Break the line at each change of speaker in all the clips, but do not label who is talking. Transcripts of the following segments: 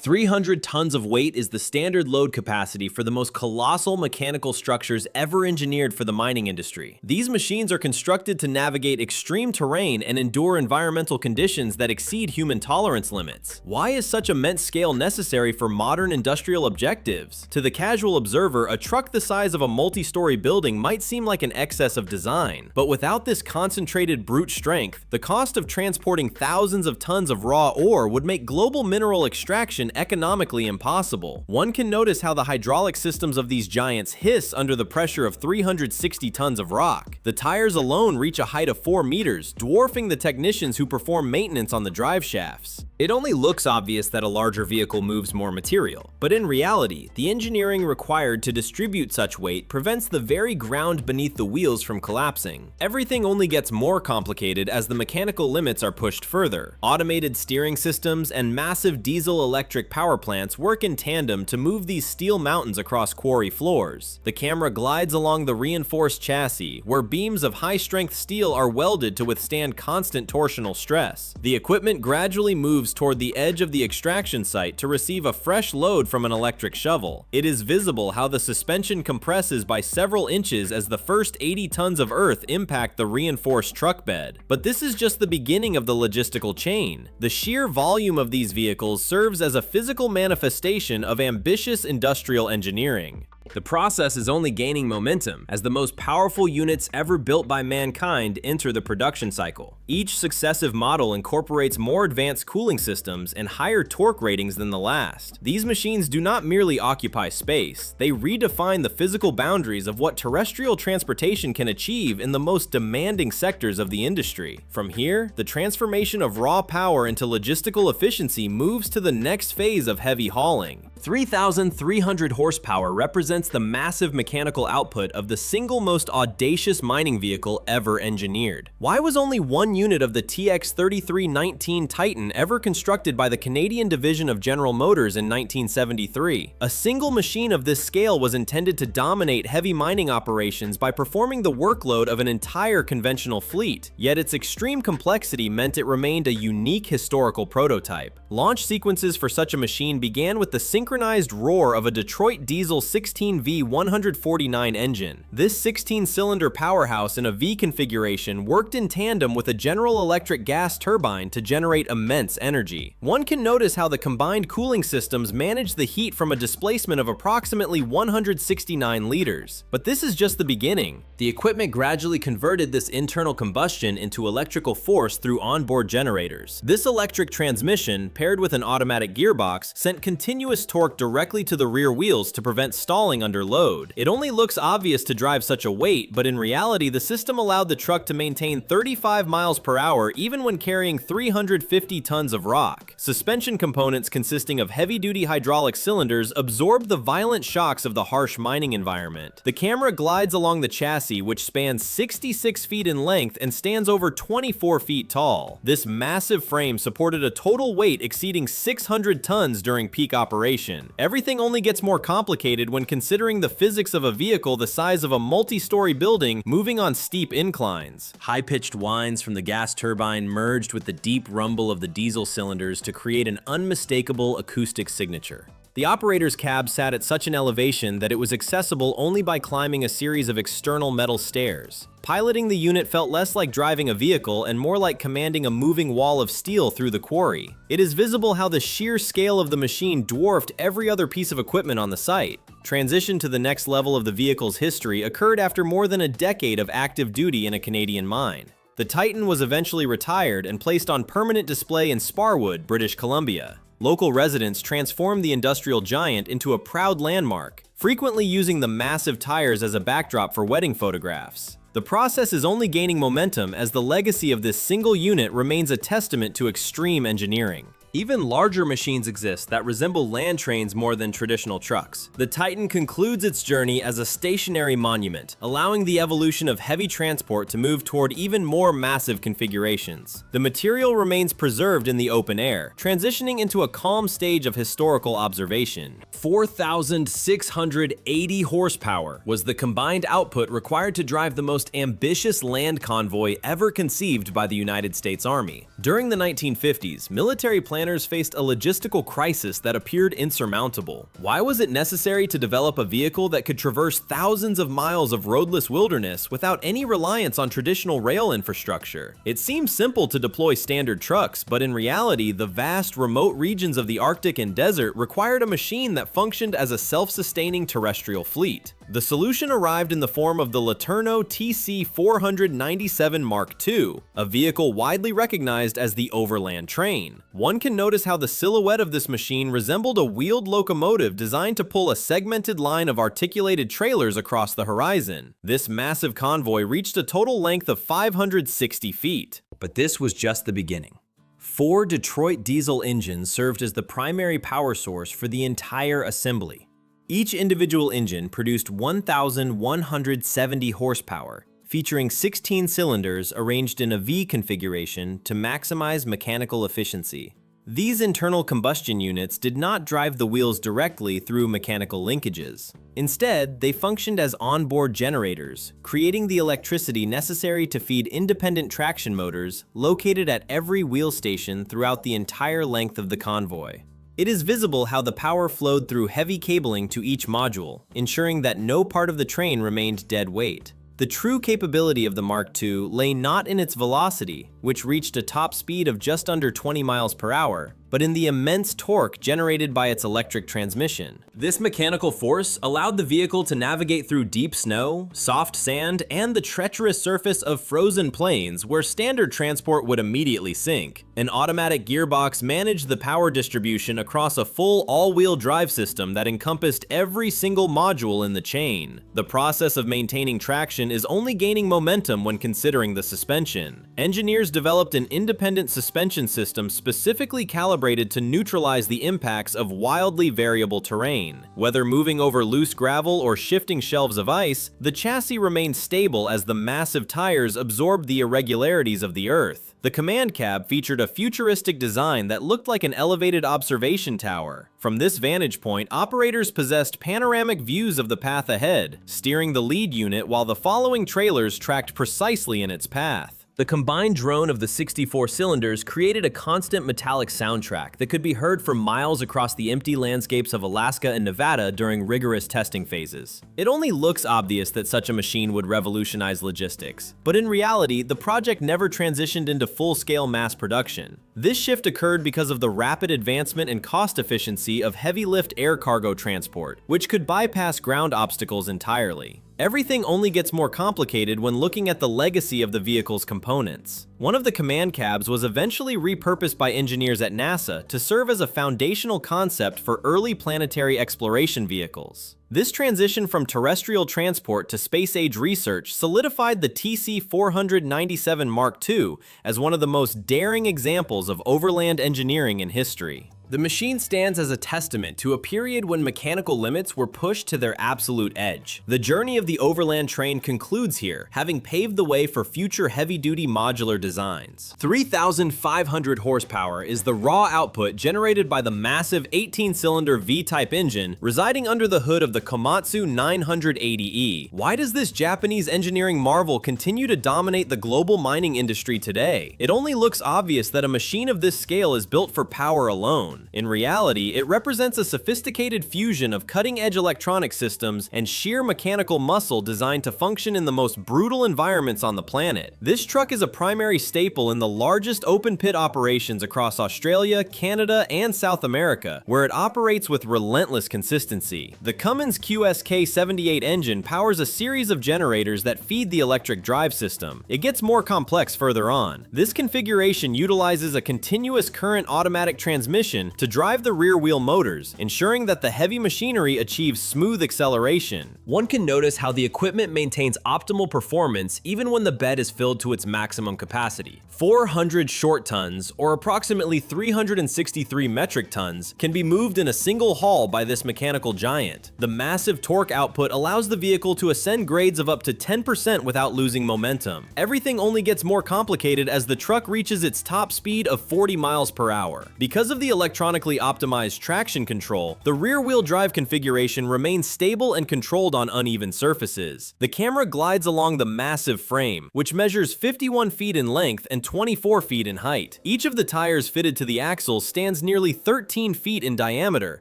300 tons of weight is the standard load capacity for the most colossal mechanical structures ever engineered for the mining industry. These machines are constructed to navigate extreme terrain and endure environmental conditions that exceed human tolerance limits. Why is such immense scale necessary for modern industrial objectives? To the casual observer, a truck the size of a multi-story building might seem like an excess of design, but without this concentrated brute strength, the cost of transporting thousands of tons of raw ore would make global mineral extraction economically impossible. One can notice how the hydraulic systems of these giants hiss under the pressure of 360 tons of rock. The tires alone reach a height of 4 meters, dwarfing the technicians who perform maintenance on the drive shafts. It only looks obvious that a larger vehicle moves more material, but in reality, the engineering required to distribute such weight prevents the very ground beneath the wheels from collapsing. Everything only gets more complicated as the mechanical limits are pushed further. Automated steering systems and massive diesel-electric power plants work in tandem to move these steel mountains across quarry floors. The camera glides along the reinforced chassis, where beams of high-strength steel are welded to withstand constant torsional stress. The equipment gradually moves toward the edge of the extraction site to receive a fresh load from an electric shovel. It is visible how the suspension compresses by several inches as the first 80 tons of earth impact the reinforced truck bed. But this is just the beginning of the logistical chain. The sheer volume of these vehicles serves as a physical manifestation of ambitious industrial engineering. The process is only gaining momentum as the most powerful units ever built by mankind enter the production cycle. Each successive model incorporates more advanced cooling systems and higher torque ratings than the last. These machines do not merely occupy space, they redefine the physical boundaries of what terrestrial transportation can achieve in the most demanding sectors of the industry. From here, the transformation of raw power into logistical efficiency moves to the next phase of heavy hauling. 3,300 horsepower represents the massive mechanical output of the single most audacious mining vehicle ever engineered. Why was only one unit of the TX3319 Titan ever constructed by the Canadian division of General Motors in 1973? A single machine of this scale was intended to dominate heavy mining operations by performing the workload of an entire conventional fleet, yet its extreme complexity meant it remained a unique historical prototype. Launch sequences for such a machine began with the synchronized roar of a Detroit diesel 16V149 engine. This 16-cylinder powerhouse in a V configuration worked in tandem with a General Electric gas turbine to generate immense energy. One can notice how the combined cooling systems manage the heat from a displacement of approximately 169 liters. But this is just the beginning. The equipment gradually converted this internal combustion into electrical force through onboard generators. This electric transmission, paired with an automatic gearbox, sent continuous torque directly to the rear wheels to prevent stalling under load. It only looks obvious to drive such a weight, but in reality, the system allowed the truck to maintain 35 miles per hour even when carrying 350 tons of rock. Suspension components consisting of heavy-duty hydraulic cylinders absorb the violent shocks of the harsh mining environment. The camera glides along the chassis, which spans 66 feet in length and stands over 24 feet tall. This massive frame supported a total weight exceeding 600 tons during peak operation. Everything only gets more complicated when considering the physics of a vehicle the size of a multi-story building moving on steep inclines. High-pitched whines from the gas turbine merged with the deep rumble of the diesel cylinders to create an unmistakable acoustic signature. The operator's cab sat at such an elevation that it was accessible only by climbing a series of external metal stairs. Piloting the unit felt less like driving a vehicle and more like commanding a moving wall of steel through the quarry. It is visible how the sheer scale of the machine dwarfed every other piece of equipment on the site. Transition to the next level of the vehicle's history occurred after more than a decade of active duty in a Canadian mine. The Titan was eventually retired and placed on permanent display in Sparwood, British Columbia. Local residents transformed the industrial giant into a proud landmark, frequently using the massive tires as a backdrop for wedding photographs. The process is only gaining momentum as the legacy of this single unit remains a testament to extreme engineering. Even larger machines exist that resemble land trains more than traditional trucks. The Titan concludes its journey as a stationary monument, allowing the evolution of heavy transport to move toward even more massive configurations. The material remains preserved in the open air, transitioning into a calm stage of historical observation. 4,680 horsepower was the combined output required to drive the most ambitious land convoy ever conceived by the United States Army. During the 1950s, military plans planners faced a logistical crisis that appeared insurmountable. Why was it necessary to develop a vehicle that could traverse thousands of miles of roadless wilderness without any reliance on traditional rail infrastructure? It seems simple to deploy standard trucks, but in reality, the vast, remote regions of the Arctic and desert required a machine that functioned as a self-sustaining terrestrial fleet. The solution arrived in the form of the Letourneau TC497 Mark II, a vehicle widely recognized as the overland train. One can notice how the silhouette of this machine resembled a wheeled locomotive designed to pull a segmented line of articulated trailers across the horizon. This massive convoy reached a total length of 560 feet.
But this was just the beginning.
4 Detroit diesel engines served as the primary power source for the entire assembly. Each individual engine produced 1,170 horsepower, featuring 16 cylinders arranged in a V configuration to maximize mechanical efficiency. These internal combustion units did not drive the wheels directly through mechanical linkages. Instead, they functioned as onboard generators, creating the electricity necessary to feed independent traction motors located at every wheel station throughout the entire length of the convoy. It is visible how the power flowed through heavy cabling to each module, ensuring that no part of the train remained dead weight. The true capability of the Mark II lay not in its velocity, which reached a top speed of just under 20 miles per hour, but in the immense torque generated by its electric transmission. This mechanical force allowed the vehicle to navigate through deep snow, soft sand, and the treacherous surface of frozen plains where standard transport would immediately sink. An automatic gearbox managed the power distribution across a full all-wheel drive system that encompassed every single module in the chain. The process of maintaining traction is only gaining momentum when considering the suspension. Engineers developed an independent suspension system specifically calibrated to neutralize the impacts of wildly variable terrain. Whether moving over loose gravel or shifting shelves of ice, the chassis remained stable as the massive tires absorbed the irregularities of the earth. The command cab featured a futuristic design that looked like an elevated observation tower. From this vantage point, operators possessed panoramic views of the path ahead, steering the lead unit while the following trailers tracked precisely in its path. The combined drone of the 64 cylinders created a constant metallic soundtrack that could be heard for miles across the empty landscapes of Alaska and Nevada during rigorous testing phases. It only looks obvious that such a machine would revolutionize logistics, but in reality, the project never transitioned into full-scale mass production. This shift occurred because of the rapid advancement and cost efficiency of heavy-lift air cargo transport, which could bypass ground obstacles entirely. Everything only gets more complicated when looking at the legacy of the vehicle's components. One of the command cabs was eventually repurposed by engineers at NASA to serve as a foundational concept for early planetary exploration vehicles. This transition from terrestrial transport to space-age research solidified the TC497 Mark II as one of the most daring examples of overland engineering in history. The machine stands as a testament to a period when mechanical limits were pushed to their absolute edge. The journey of the overland train concludes here, having paved the way for future heavy-duty modular designs. 3,500 horsepower is the raw output generated by the massive 18-cylinder V-type engine residing under the hood of the Komatsu 980E. Why does this Japanese engineering marvel continue to dominate the global mining industry today? It only looks obvious that a machine of this scale is built for power alone. In reality, it represents a sophisticated fusion of cutting-edge electronic systems and sheer mechanical muscle designed to function in the most brutal environments on the planet. This truck is a primary staple in the largest open-pit operations across Australia, Canada, and South America, where it operates with relentless consistency. The Cummins QSK78 engine powers a series of generators that feed the electric drive system. It gets more complex further on. This configuration utilizes a continuous current automatic transmission to drive the rear wheel motors, ensuring that the heavy machinery achieves smooth acceleration. One can notice how the equipment maintains optimal performance even when the bed is filled to its maximum capacity. 400 short tons, or approximately 363 metric tons, can be moved in a single haul by this mechanical giant. The massive torque output allows the vehicle to ascend grades of up to 10% without losing momentum. Everything only gets more complicated as the truck reaches its top speed of 40 miles per hour. Because of the electronically optimized traction control, the rear-wheel drive configuration remains stable and controlled on uneven surfaces. The camera glides along the massive frame, which measures 51 feet in length and 24 feet in height. Each of the tires fitted to the axle stands nearly 13 feet in diameter,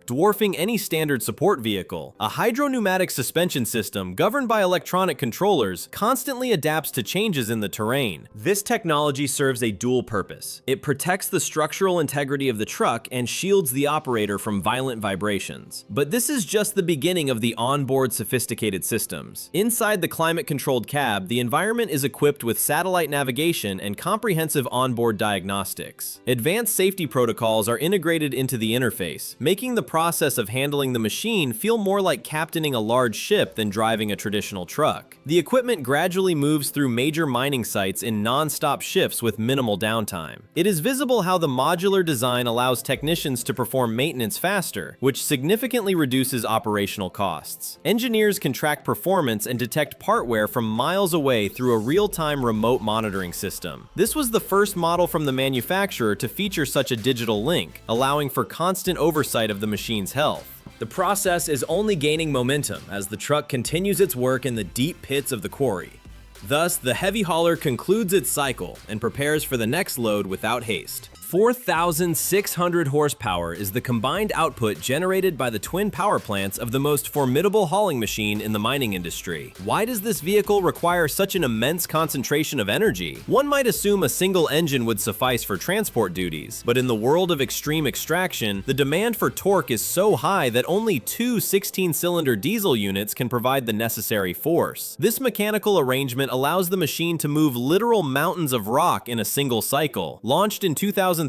dwarfing any standard support vehicle. A hydro-pneumatic suspension system, governed by electronic controllers, constantly adapts to changes in the terrain. This technology serves a dual purpose. It protects the structural integrity of the truck and shields the operator from violent vibrations. But this is just the beginning of the onboard sophisticated systems. Inside the climate-controlled cab, the environment is equipped with satellite navigation and comprehensive onboard diagnostics. Advanced safety protocols are integrated into the interface, making the process of handling the machine feel more like captaining a large ship than driving a traditional truck. The equipment gradually moves through major mining sites in non-stop shifts with minimal downtime. It is visible how the modular design allows technicians to perform maintenance faster, which significantly reduces operational costs. Engineers can track performance and detect part wear from miles away through a real-time remote monitoring system. This was the first model from the manufacturer to feature such a digital link, allowing for constant oversight of the machine's health. The process is only gaining momentum as the truck continues its work in the deep pits of the quarry. Thus, the heavy hauler concludes its cycle and prepares for the next load without haste. 4,600 horsepower is the combined output generated by the twin power plants of the most formidable hauling machine in the mining industry. Why does this vehicle require such an immense concentration of energy? One might assume a single engine would suffice for transport duties, but in the world of extreme extraction, the demand for torque is so high that only two 16-cylinder diesel units can provide the necessary force. This mechanical arrangement allows the machine to move literal mountains of rock in a single cycle. Launched in 2013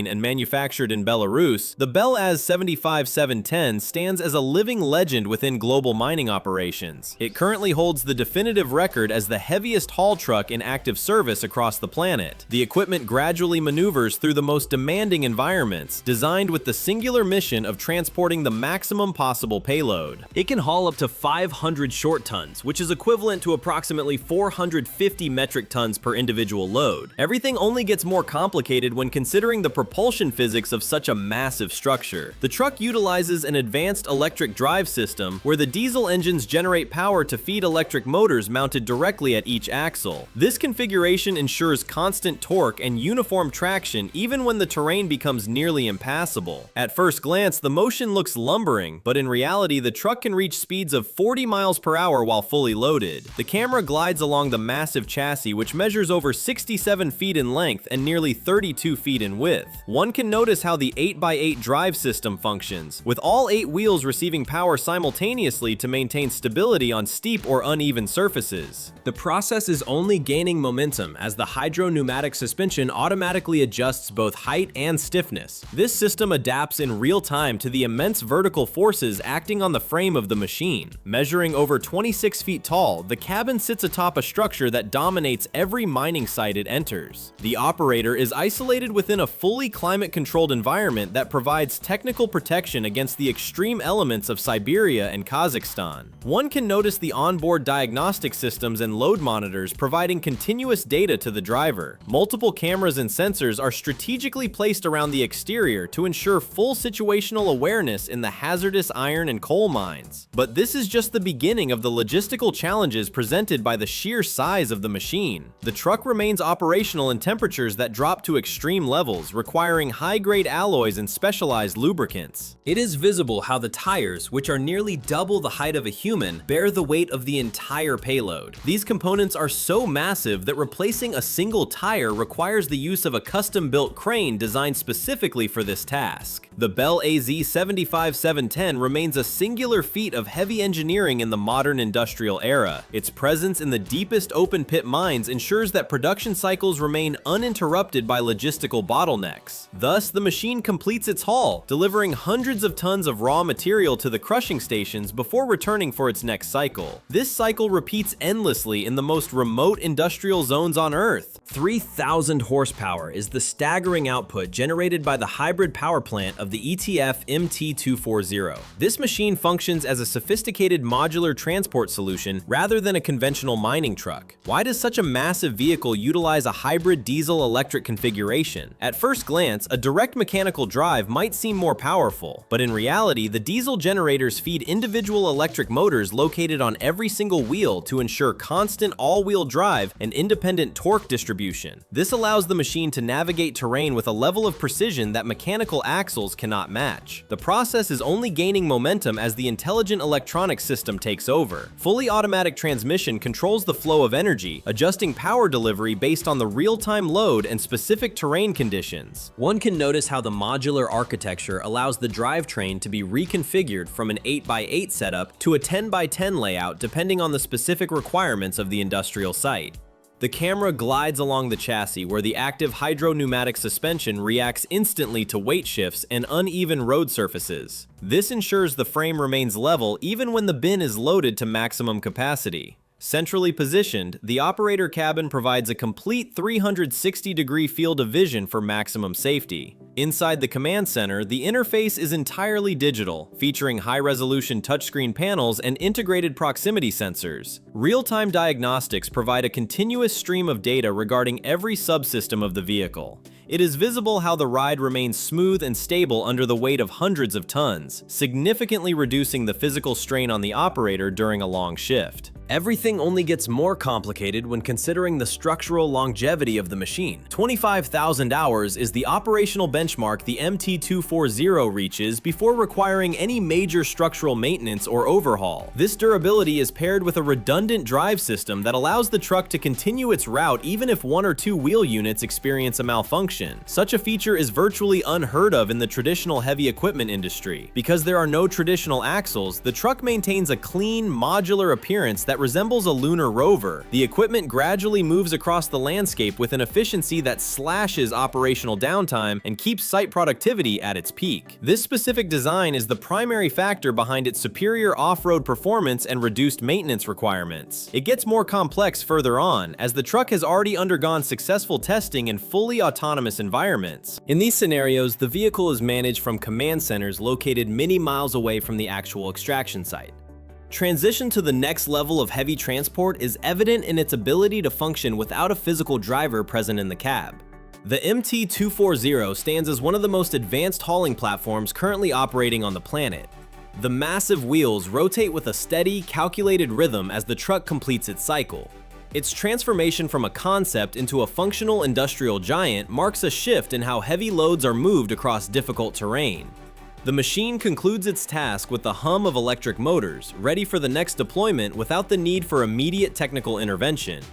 and manufactured in Belarus, the BelAZ 75710 stands as a living legend within global mining operations. It currently holds the definitive record as the heaviest haul truck in active service across the planet. The equipment gradually maneuvers through the most demanding environments, designed with the singular mission of transporting the maximum possible payload. It can haul up to 500 short tons, which is equivalent to approximately 450 metric tons per individual load. Everything only gets more complicated when considering the propulsion physics of such a massive structure. The truck utilizes an advanced electric drive system where the diesel engines generate power to feed electric motors mounted directly at each axle. This configuration ensures constant torque and uniform traction even when the terrain becomes nearly impassable. At first glance, the motion looks lumbering, but in reality, the truck can reach speeds of 40 miles per hour while fully loaded. The camera glides along the massive chassis, which measures over 67 feet in length and nearly 32 feet in width. One can notice how the 8x8 drive system functions, with all 8 wheels receiving power simultaneously to maintain stability on steep or uneven surfaces. The process is only gaining momentum as the hydro-pneumatic suspension automatically adjusts both height and stiffness. This system adapts in real time to the immense vertical forces acting on the frame of the machine. Measuring over 26 feet tall, the cabin sits atop a structure that dominates every mining site it enters. The operator is isolated within a fully climate-controlled environment that provides technical protection against the extreme elements of Siberia and Kazakhstan. One can notice the onboard diagnostic systems and load monitors providing continuous data to the driver. Multiple cameras and sensors are strategically placed around the exterior to ensure full situational awareness in the hazardous iron and coal mines. But this is just the beginning of the logistical challenges presented by the sheer size of the machine. The truck remains operational in temperatures that drop to extreme levels, requiring high-grade alloys and specialized lubricants. It is visible how the tires, which are nearly double the height of a human, bear the weight of the entire payload. These components are so massive that replacing a single tire requires the use of a custom-built crane designed specifically for this task. The BelAZ 75710 remains a singular feat of heavy engineering in the modern industrial era. Its presence in the deepest open-pit mines ensures that production cycles remain uninterrupted by logistical logistical bottlenecks. Thus, the machine completes its haul, delivering hundreds of tons of raw material to the crushing stations before returning for its next cycle. This cycle repeats endlessly in the most remote industrial zones on Earth.
3,000 horsepower is the staggering output generated by the hybrid power plant of the ETF MT240.
This machine functions as a sophisticated modular transport solution rather than a conventional mining truck. Why does such a massive vehicle utilize a hybrid diesel-electric configuration? At first glance, a direct mechanical drive might seem more powerful, but in reality, the diesel generators feed individual electric motors located on every single wheel to ensure constant all-wheel drive and independent torque distribution. This allows the machine to navigate terrain with a level of precision that mechanical axles cannot match. The process is only gaining momentum as the intelligent electronic system takes over. Fully automatic transmission controls the flow of energy, adjusting power delivery based on the real-time load and specific terrain conditions.
One can notice how the modular architecture allows the drivetrain to be reconfigured from an 8x8 setup to a 10x10 layout depending on the specific requirements of the industrial site. The camera glides along the chassis where the active hydro-pneumatic suspension reacts instantly to weight shifts and uneven road surfaces. This ensures the frame remains level even when the bin is loaded to maximum capacity. Centrally positioned, the operator cabin provides a complete 360-degree field of vision for maximum safety. Inside the command center, the interface is entirely digital, featuring high-resolution touchscreen panels and integrated proximity sensors. Real-time diagnostics provide a continuous stream of data regarding every subsystem of the vehicle. It is visible how the ride remains smooth and stable under the weight of hundreds of tons, significantly reducing the physical strain on the operator during a long shift. Everything only gets more complicated when considering the structural longevity of the machine.
25,000 hours is the operational benchmark the MT240 reaches before requiring any major structural maintenance or overhaul. This durability is paired with a redundant drive system that allows the truck to continue its route even if one or two wheel units experience a malfunction. Such a feature is virtually unheard of in the traditional heavy equipment industry. Because there are no traditional axles, the truck maintains a clean, modular appearance that resembles a lunar rover. The equipment gradually moves across the landscape with an efficiency that slashes operational downtime and keeps site productivity at its peak. This specific design is the primary factor behind its superior off-road performance and reduced maintenance requirements. It gets more complex further on, as the truck has already undergone successful testing in fully autonomous environments. In these scenarios, the vehicle is managed from command centers located many miles away from the actual extraction site. Transition to the next level of heavy transport is evident in its ability to function without a physical driver present in the cab. The MT240 stands as one of the most advanced hauling platforms currently operating on the planet. The massive wheels rotate with a steady, calculated rhythm as the truck completes its cycle. Its transformation from a concept into a functional industrial giant marks a shift in how heavy loads are moved across difficult terrain. The machine concludes its task with the hum of electric motors, ready for the next deployment without the need for immediate technical intervention.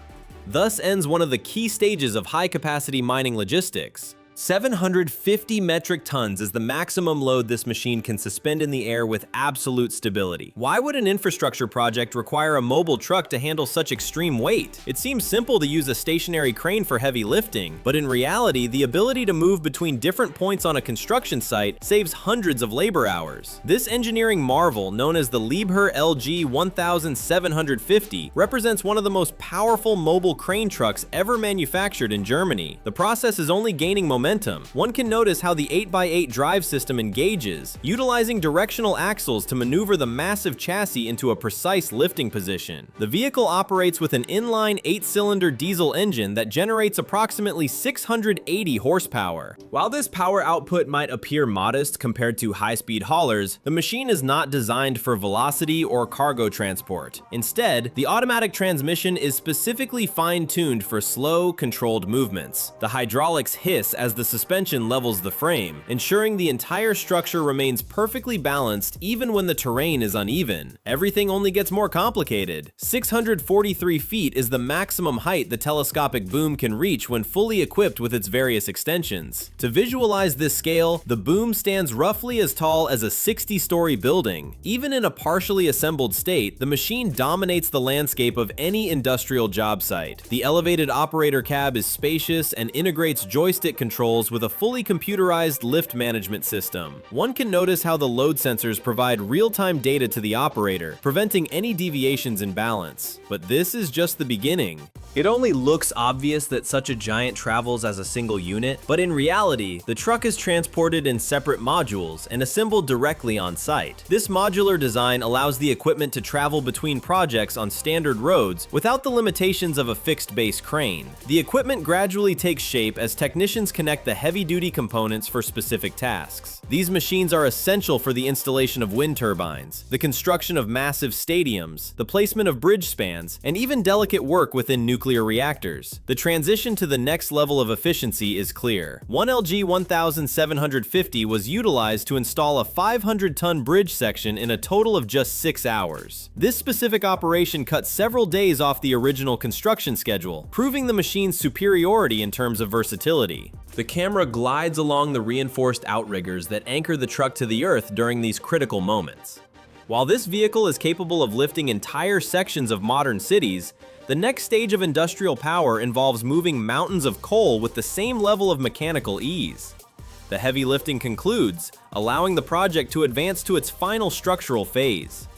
Thus ends one of the key stages of high-capacity mining logistics. 750 metric tons is the maximum load this machine can suspend in the air with absolute stability. Why would an infrastructure project require a mobile truck to handle such extreme weight? It seems simple to use a stationary crane for heavy lifting, but in reality, the ability to move between different points on a construction site saves hundreds of labor hours. This engineering marvel, known as the Liebherr LG 1750, represents one of the most powerful mobile crane trucks ever manufactured in Germany. The process is only gaining momentum. One can notice how the 8x8 drive system engages, utilizing directional axles to maneuver the massive chassis into a precise lifting position. The vehicle operates with an inline 8-cylinder diesel engine that generates approximately 680 horsepower. While this power output might appear modest compared to high-speed haulers, the machine is not designed for velocity or cargo transport. Instead, the automatic transmission is specifically fine-tuned for slow, controlled movements. The hydraulics hiss as the suspension levels the frame, ensuring the entire structure remains perfectly balanced even when the terrain is uneven. Everything only gets more complicated. 643 feet is the maximum height the telescopic boom can reach when fully equipped with its various extensions. To visualize this scale, the boom stands roughly as tall as a 60-story building. Even in a partially assembled state, the machine dominates the landscape of any industrial job site. The elevated operator cab is spacious and integrates joystick controls controls with a fully computerized lift management system. One can notice how the load sensors provide real-time data to the operator, preventing any deviations in balance. But this is just the beginning. It only looks obvious that such a giant travels as a single unit, but in reality, the truck is transported in separate modules and assembled directly on site. This modular design allows the equipment to travel between projects on standard roads without the limitations of a fixed base crane. The equipment gradually takes shape as technicians connect the heavy-duty components for specific tasks. These machines are essential for the installation of wind turbines, the construction of massive stadiums, the placement of bridge spans, and even delicate work within nuclear reactors. The transition to the next level of efficiency is clear. One LG 1750 was utilized to install a 500-ton bridge section in a total of just 6 hours. This specific operation cut several days off the original construction schedule, proving the machine's superiority in terms of versatility. The camera glides along the reinforced outriggers that anchor the truck to the earth during these critical moments. While this vehicle is capable of lifting entire sections of modern cities, the next stage of industrial power involves moving mountains of coal with the same level of mechanical ease. The heavy lifting concludes, allowing the project to advance to its final structural phase.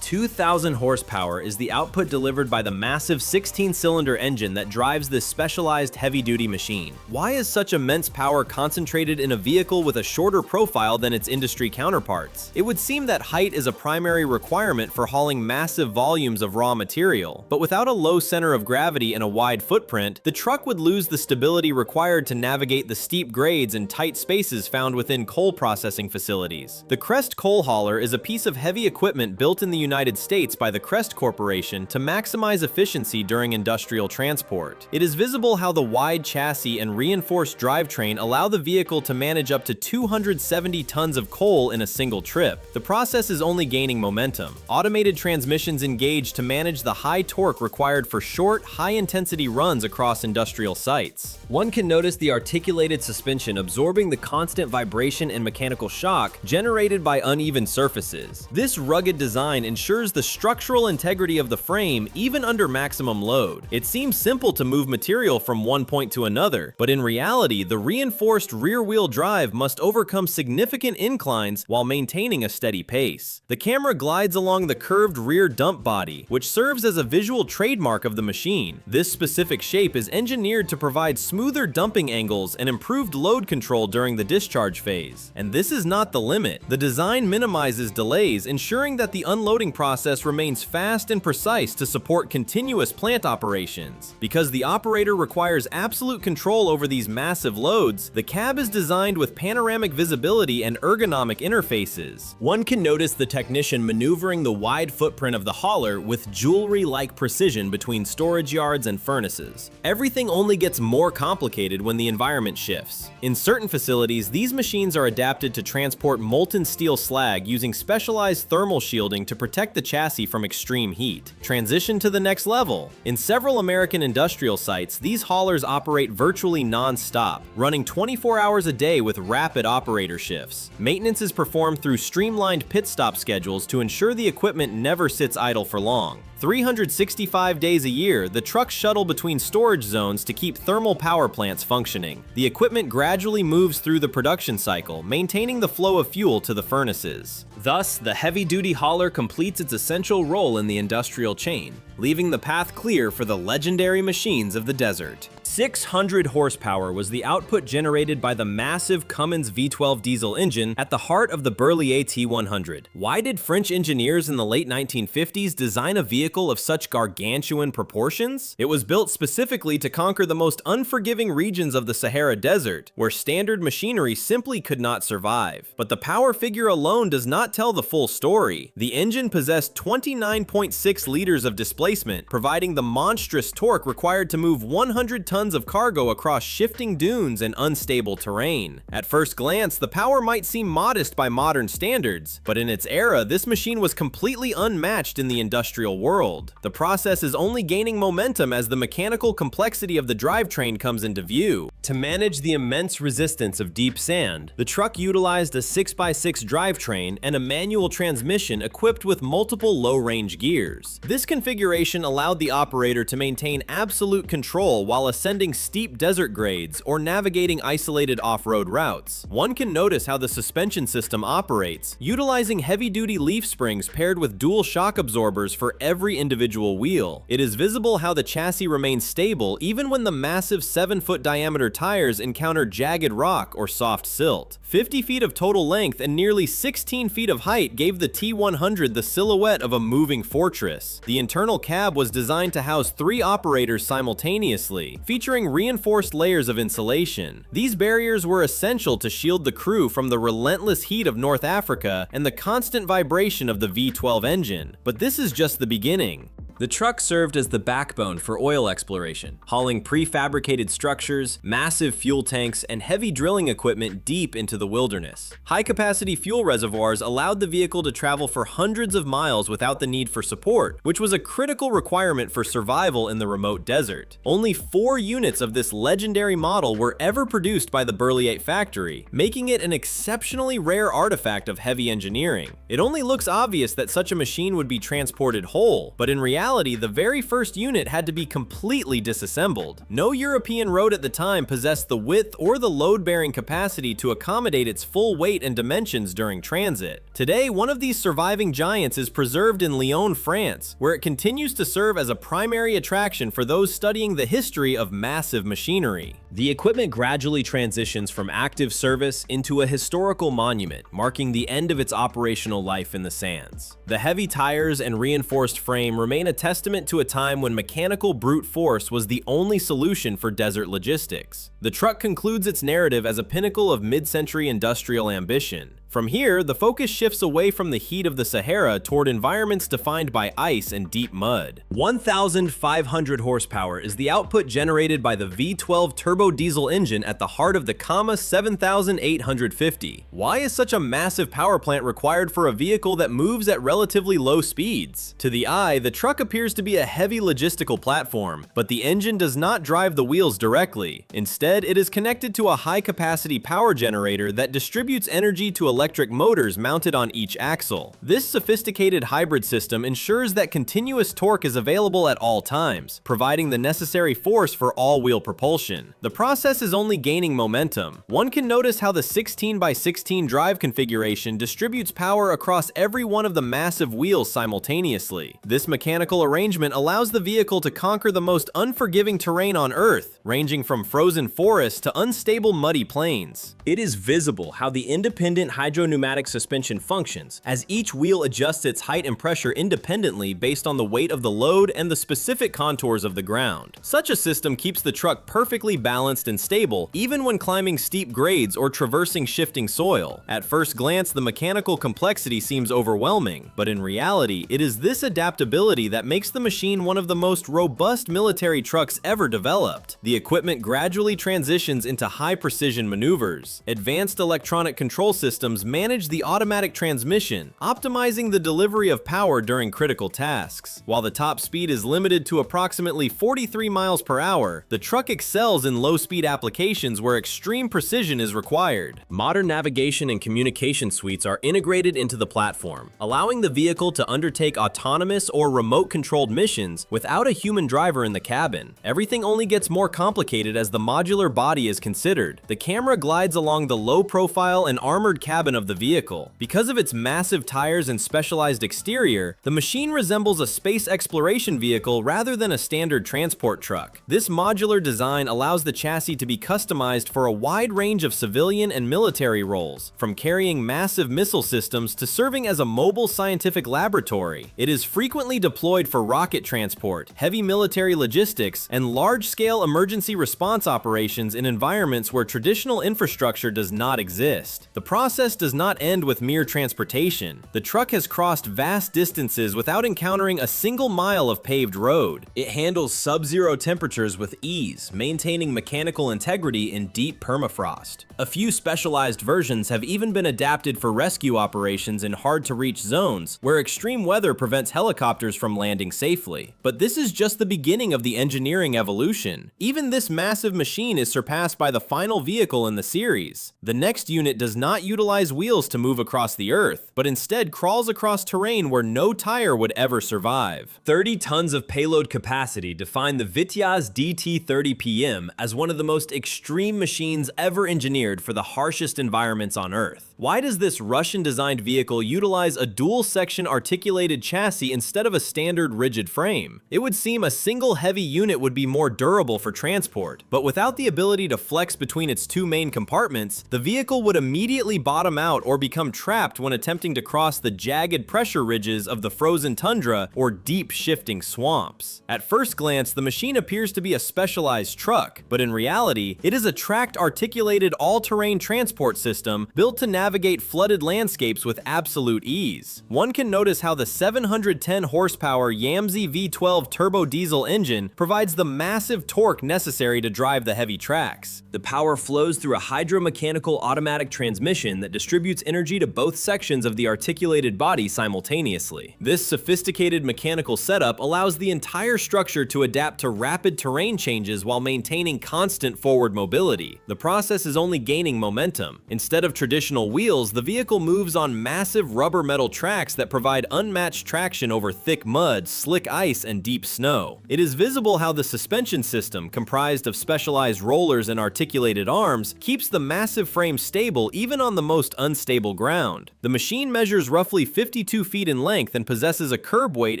2,000 horsepower is the output delivered by the massive 16-cylinder engine that drives this specialized heavy-duty machine. Why is such immense power concentrated in a vehicle with a shorter profile than its industry counterparts? It would seem that height is a primary requirement for hauling massive volumes of raw material, but without a low center of gravity and a wide footprint, the truck would lose the stability required to navigate the steep grades and tight spaces found within coal processing facilities. The Crest Coal Hauler is a piece of heavy equipment built in the United States by the Crest Corporation to maximize efficiency during industrial transport. It is visible how the wide chassis and reinforced drivetrain allow the vehicle to manage up to 270 tons of coal in a single trip. The process is only gaining momentum. Automated transmissions engage to manage the high torque required for short, high-intensity runs across industrial sites. One can notice the articulated suspension absorbing the constant vibration and mechanical shock generated by uneven surfaces. This rugged design ensures the structural integrity of the frame even under maximum load. It seems simple to move material from one point to another, but in reality, the reinforced rear-wheel drive must overcome significant inclines while maintaining a steady pace. The camera glides along the curved rear dump body, which serves as a visual trademark of the machine. This specific shape is engineered to provide smoother dumping angles and improved load control during the discharge phase. And this is not the limit. The design minimizes delays, ensuring that the unloading process remains fast and precise to support continuous plant operations. Because the operator requires absolute control over these massive loads, the cab is designed with panoramic visibility and ergonomic interfaces. One can notice the technician maneuvering the wide footprint of the hauler with jewelry-like precision between storage yards and furnaces. Everything only gets more complicated when the environment shifts. In certain facilities, these machines are adapted to transport molten steel slag using specialized thermal shielding to protect the chassis from extreme heat. Transition to the next level. In several American industrial sites, these haulers operate virtually non-stop, running 24 hours a day with rapid operator shifts. Maintenance is performed through streamlined pit stop schedules to ensure the equipment never sits idle for long. 365 days a year, the trucks shuttle between storage zones to keep thermal power plants functioning. The equipment gradually moves through the production cycle, maintaining the flow of fuel to the furnaces. Thus, the heavy-duty hauler completes its essential role in the industrial chain, leaving the path clear for the legendary machines of the desert. 600 horsepower was the output generated by the massive Cummins V12 diesel engine at the heart of the Berliet T100. Why did French engineers in the late 1950s design a vehicle of such gargantuan proportions? It was built specifically to conquer the most unforgiving regions of the Sahara Desert, where standard machinery simply could not survive. But the power figure alone does not tell the full story. The engine possessed 29.6 liters of displacement, providing the monstrous torque required to move 100 tons of cargo across shifting dunes and unstable terrain. At first glance, the power might seem modest by modern standards, but in its era, this machine was completely unmatched in the industrial world. The process is only gaining momentum as the mechanical complexity of the drivetrain comes into view. To manage the immense resistance of deep sand, the truck utilized a 6x6 drivetrain and a manual transmission equipped with multiple low-range gears. This configuration allowed the operator to maintain absolute control while essentially ascending steep desert grades or navigating isolated off-road routes. One can notice how the suspension system operates, utilizing heavy-duty leaf springs paired with dual shock absorbers for every individual wheel. It is visible how the chassis remains stable even when the massive 7-foot diameter tires encounter jagged rock or soft silt. 50 feet of total length and nearly 16 feet of height gave the T100 the silhouette of a moving fortress. The internal cab was designed to house 3 operators simultaneously, featuring reinforced layers of insulation. These barriers were essential to shield the crew from the relentless heat of North Africa and the constant vibration of the V12 engine. But this is just the beginning.
The truck served as the backbone for oil exploration, hauling prefabricated structures, massive fuel tanks, and heavy drilling equipment deep into the wilderness. High-capacity fuel reservoirs allowed the vehicle to travel for hundreds of miles without the need for support, which was a critical requirement for survival in the remote desert. Only 4 units of this legendary model were ever produced by the Berliet factory, making it an exceptionally rare artifact of heavy engineering. It only looks obvious that such a machine would be transported whole, but in reality, the very first unit had to be completely disassembled. No European road at the time possessed the width or the load-bearing capacity to accommodate its full weight and dimensions during transit. Today, one of these surviving giants is preserved in Lyon, France, where it continues to serve as a primary attraction for those studying the history of massive machinery. The equipment gradually transitions from active service into a historical monument, marking the end of its operational life in the sands. The heavy tires and reinforced frame remain a testament to a time when mechanical brute force was the only solution for desert logistics. The truck concludes its narrative as a pinnacle of mid-century industrial ambition. From here, the focus shifts away from the heat of the Sahara toward environments defined by ice and deep mud. 1,500 horsepower is the output generated by the V12 turbo diesel engine at the heart of the Kama 7850. Why is such a massive power plant required for a vehicle that moves at relatively low speeds? To the eye, the truck appears to be a heavy logistical platform, but the engine does not drive the wheels directly. Instead, it is connected to a high-capacity power generator that distributes energy to electric motors mounted on each axle. This sophisticated hybrid system ensures that continuous torque is available at all times, providing the necessary force for all-wheel propulsion. The process is only gaining momentum. One can notice how the 16x16 drive configuration distributes power across every one of the massive wheels simultaneously. This mechanical arrangement allows the vehicle to conquer the most unforgiving terrain on Earth, ranging from frozen forests to unstable muddy plains. It is visible how the independent hydropneumatic suspension functions, as each wheel adjusts its height and pressure independently based on the weight of the load and the specific contours of the ground. Such a system keeps the truck perfectly balanced and stable, even when climbing steep grades or traversing shifting soil. At first glance, the mechanical complexity seems overwhelming, but in reality, it is this adaptability that makes the machine one of the most robust military trucks ever developed. The equipment gradually transitions into high-precision maneuvers. Advanced electronic control systems manage the automatic transmission, optimizing the delivery of power during critical tasks. While the top speed is limited to approximately 43 miles per hour, the truck excels in low-speed applications where extreme precision is required. Modern navigation and communication suites are integrated into the platform, allowing the vehicle to undertake autonomous or remote-controlled missions without a human driver in the cabin. Everything only gets more complicated as the modular body is considered. The camera glides along the low-profile and armored cabin of the vehicle. Because of its massive tires and specialized exterior, the machine resembles a space exploration vehicle rather than a standard transport truck. This modular design allows the chassis to be customized for a wide range of civilian and military roles, from carrying massive missile systems to serving as a mobile scientific laboratory. It is frequently deployed for rocket transport, heavy military logistics, and large-scale emergency response operations in environments where traditional infrastructure does not exist. The process does not end with mere transportation. The truck has crossed vast distances without encountering a single mile of paved road. It handles sub-zero temperatures with ease, maintaining mechanical integrity in deep permafrost. A few specialized versions have even been adapted for rescue operations in hard-to-reach zones, where extreme weather prevents helicopters from landing safely. But this is just the beginning of the engineering evolution. Even this massive machine is surpassed by the final vehicle in the series. The next unit does not utilize
specialized wheels to move across the Earth, but instead crawls across terrain where no tire would ever survive.
30 tons of payload capacity define the Vityaz DT-30PM as one of the most extreme machines ever engineered for the harshest environments on Earth.
Why does this Russian-designed vehicle utilize a dual-section articulated chassis instead of a standard rigid frame? It would seem a single heavy unit would be more durable for transport, but without the ability to flex between its two main compartments, the vehicle would immediately bottom out or become trapped when attempting to cross the jagged pressure ridges of the frozen tundra or deep shifting swamps. At first glance, the machine appears to be a specialized truck, but in reality, it is a tracked articulated all-terrain transport system built to navigate flooded landscapes with absolute ease. One can notice how the 710 horsepower Yamzi V12 turbo diesel engine provides the massive torque necessary to drive the heavy tracks.
The power flows through a hydromechanical automatic transmission that distributes energy to both sections of the articulated body simultaneously.
This sophisticated mechanical setup allows the entire structure to adapt to rapid terrain changes while maintaining constant forward mobility. The process is only gaining momentum. Instead of traditional wheels, the vehicle moves on massive rubber metal tracks that provide unmatched traction over thick mud, slick ice, and deep snow. It is visible how the suspension system, comprised of specialized rollers and articulated arms, keeps the massive frame stable even on the most unstable ground. The machine measures roughly 52 feet in length and possesses a curb weight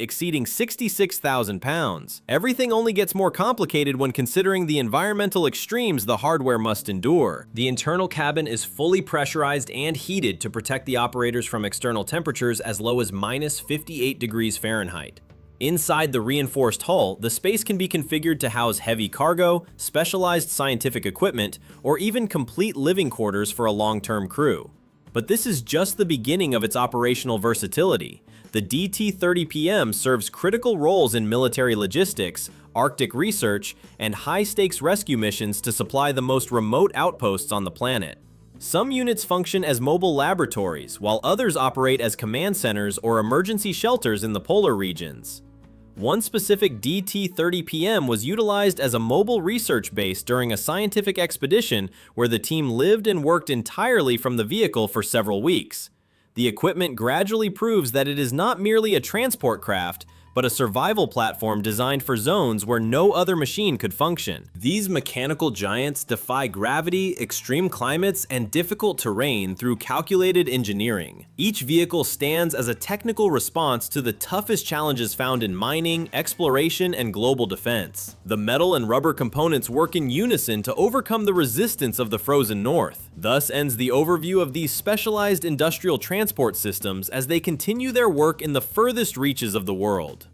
exceeding 66,000 pounds. Everything only gets more complicated when considering the environmental extremes the hardware must endure.
The internal cabin is fully pressurized and heated to protect the operators from external temperatures as low as -58 degrees Fahrenheit. Inside the reinforced hull, the space can be configured to house heavy cargo, specialized scientific equipment, or even complete living quarters for a long-term crew. But this is just the beginning of its operational versatility. The DT-30PM serves critical roles in military logistics, Arctic research, and high-stakes rescue missions to supply the most remote outposts on the planet. Some units function as mobile laboratories, while others operate as command centers or emergency shelters in the polar regions. One specific DT-30PM was utilized as a mobile research base during a scientific expedition where the team lived and worked entirely from the vehicle for several weeks. The equipment gradually proves that it is not merely a transport craft, but a survival platform designed for zones where no other machine could function. These mechanical giants defy gravity, extreme climates, and difficult terrain through calculated engineering. Each vehicle stands as a technical response to the toughest challenges found in mining, exploration, and global defense. The metal and rubber components work in unison to overcome the resistance of the frozen north. Thus ends the overview of these specialized industrial transport systems as they continue their work in the furthest reaches of the world.